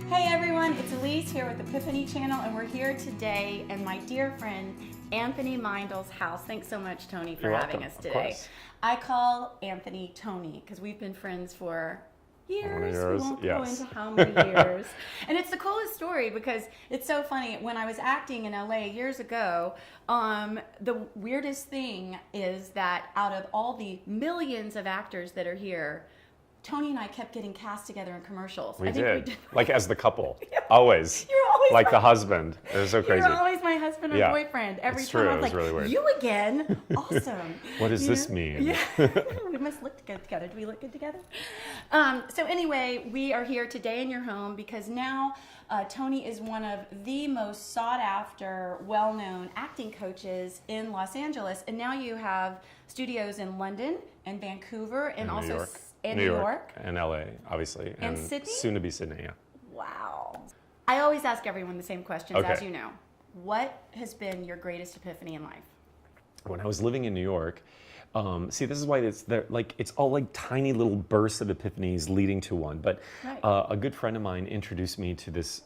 Hey everyone, it's Elise here with Epiphany channel, and we're here today in my dear friend Anthony Meindl's house. Thanks so much, Tony, for having us today. I call Anthony Tony because we've been friends for years. We won't go into how many years. And it's the coolest story because it's so funny. When I was acting in LA years ago, the weirdest thing is that out of all the millions of actors that are here, Tony and I kept getting cast together in commercials. We did. Like as the couple. Yeah. Always. You're always like the husband. It was so crazy. You're always my husband or boyfriend. Every it's time true. I was like, really weird. you again? Awesome. What does this mean? Yeah. We must look good together. Do we look good together? So anyway, we are here today in your home because now Tony is one of the most sought after, well-known acting coaches in Los Angeles. And now you have studios in London and Vancouver and also New York. And LA, obviously. And Sydney? Soon to be Sydney, yeah. Wow. I always ask everyone the same questions, as you know. What has been your greatest epiphany in life? When I was living in New York, see, this is why it's all like tiny little bursts of epiphanies leading to one. But a good friend of mine introduced me to this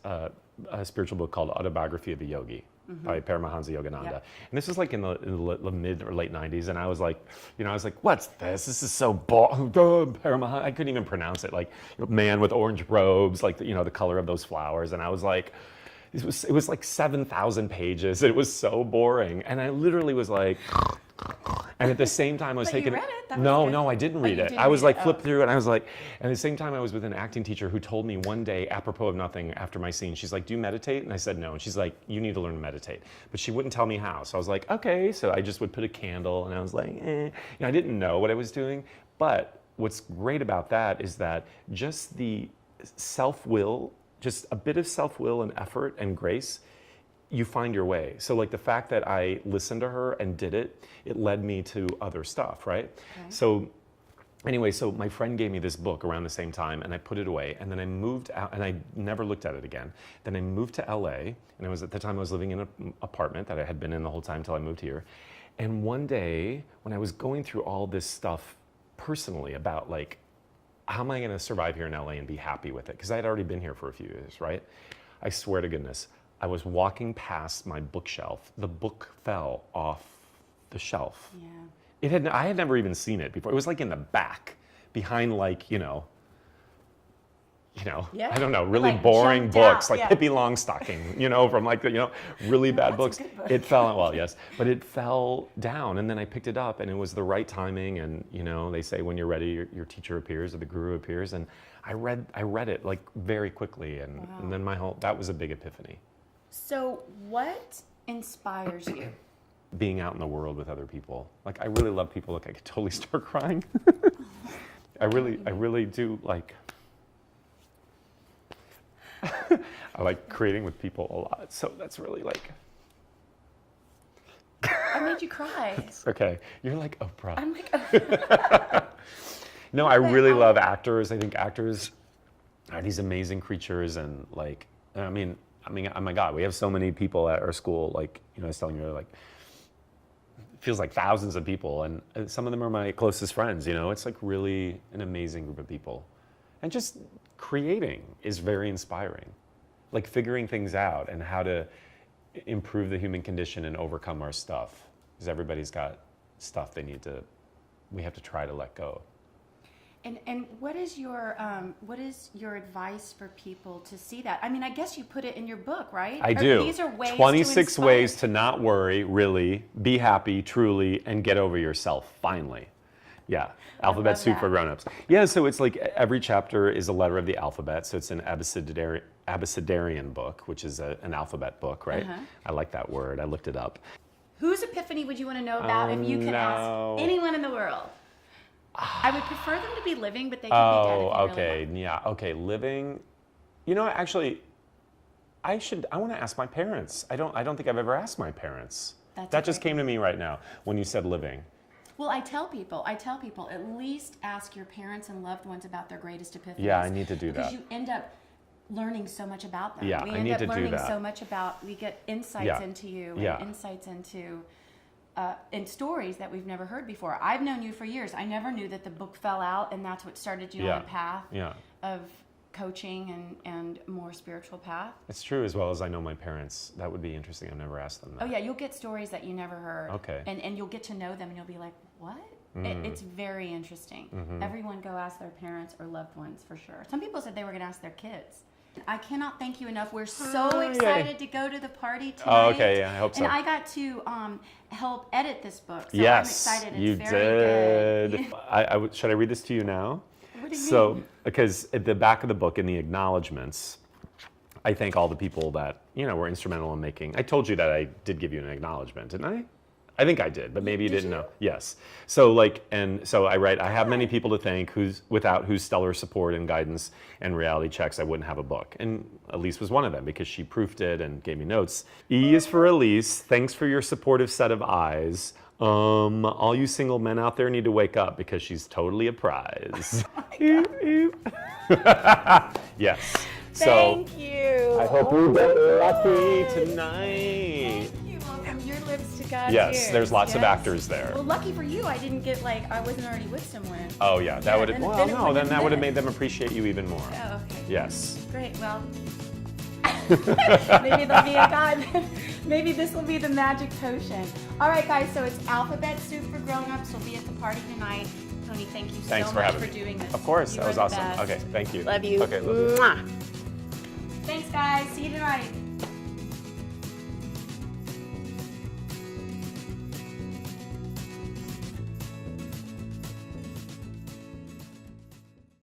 spiritual book called Autobiography of a Yogi. By Paramahansa Yogananda. And this was like in the mid or late 90s, and I was like, what's this? This is so Paramahansa. I couldn't even pronounce it. Like, man with orange robes, like the color of those flowers. And I was like, it was like 7,000 pages. It was so boring. And I literally was like, and at the same time I was taking. You read it? No, I didn't read it. I was like flipped through, and I was like, and at the same time I was with an acting teacher who told me one day, apropos of nothing, after my scene, she's like, "Do you meditate?" And I said no, and she's like, "You need to learn to meditate," but she wouldn't tell me how. So I was like, okay. So I just would put a candle, and I was like, I didn't know what I was doing. But what's great about that is that just the self-will, just a bit of self-will and effort and grace, you find your way. So like the fact that I listened to her and did it, it led me to other stuff, right? Okay. So anyway, so my friend gave me this book around the same time, and I put it away, and then I moved out, and I never looked at it again. Then I moved to LA, and at the time I was living in an apartment that I had been in the whole time till I moved here. And one day, when I was going through all this stuff personally about like, how am I gonna survive here in LA and be happy with it? Because I had already been here for a few years, right? I swear to goodness, I was walking past my bookshelf. The book fell off the shelf. Yeah. I had never even seen it before. It was like in the back, behind like, I don't know, really like boring books, like Pippi Longstocking, from like really bad books. It fell, well, yes, but it fell down, and then I picked it up, and it was the right timing, and they say when you're ready, your teacher appears or the guru appears, and I read it like very quickly, and then that was a big epiphany. So what inspires you? Being out in the world with other people. Like, I really love people. Look, I could totally start crying. I really do like, I like creating with people a lot. So that's really like. I made you cry. It's okay. You're like Oprah. I'm like Oprah. No, I really love actors. I think actors are these amazing creatures, and like, I mean, oh my God, we have so many people at our school. Like, I was telling you, like, it feels like thousands of people, and some of them are my closest friends. It's like really an amazing group of people, and just creating is very inspiring. Like figuring things out and how to improve the human condition and overcome our stuff, because everybody's got stuff we have to try to let go. And what is your advice for people to see that? I mean, I guess you put it in your book, right? I do. These are ways 26 ways to not worry, really, be happy, truly, and get over yourself, finally. Yeah, alphabet soup for grown-ups. Yeah, so it's like every chapter is a letter of the alphabet, so it's an abecedarian book, which is an alphabet book, right? I like that word. I looked it up. Whose epiphany would you want to know about if you could ask anyone in the world? I would prefer them to be living, but they could be dead. Okay, really okay, living. Actually, I want to ask my parents. I don't think I've ever asked my parents. That just came to me right now when you said living. Well, I tell people, at least ask your parents and loved ones about their greatest epiphanies. Yeah, I need to do that. Because you end up learning so much about them. Yeah, we I end need up to do learning that. so much about, we get insights into you and insights into and stories that we've never heard before. I've known you for years. I never knew that the book fell out, and that's what started you on a path of coaching and more spiritual path. It's true, as well as I know my parents. That would be interesting. I've never asked them that. Oh yeah, you'll get stories that you never heard. Okay. And you'll get to know them and you'll be like, what? It's very interesting. Everyone go ask their parents or loved ones for sure. Some people said they were going to ask their kids. I cannot thank you enough. We're so excited to go to the party tonight. Oh, okay, yeah, I hope so. And I got to help edit this book, so yes, I'm excited. It's you very did. good. Should I read this to you now? What do you So, because at the back of the book, in the acknowledgments, I thank all the people that, were instrumental in making. I told you that I did give you an acknowledgement, didn't I? I think I did, but maybe you didn't know. Yes. So I write, I have many people to thank without whose stellar support and guidance and reality checks, I wouldn't have a book. And Elise was one of them because she proofed it and gave me notes. E is for Elise. Thanks for your supportive set of eyes. All you single men out there need to wake up because she's totally a prize. Yes. Thank you. I hope you get lucky tonight. Your lips to God's Yes, ears. there's lots of actors there. Well, lucky for you, I didn't get I wasn't already with someone. Oh yeah, that would have. then- Well, then it no, wouldn't then have that would have been. made them appreciate you even more. Oh, okay. Yes. Great. Well, maybe there'll be a God. Maybe this will be the magic potion. All right, guys. So it's alphabet soup for grown-ups. We'll be at the party tonight. Tony, thank you Thanks so for much having for me. doing this. Of course, You that was are the awesome. best. Okay, thank you. Love you. Okay, love you. Mwah. Thanks, guys. See you tonight.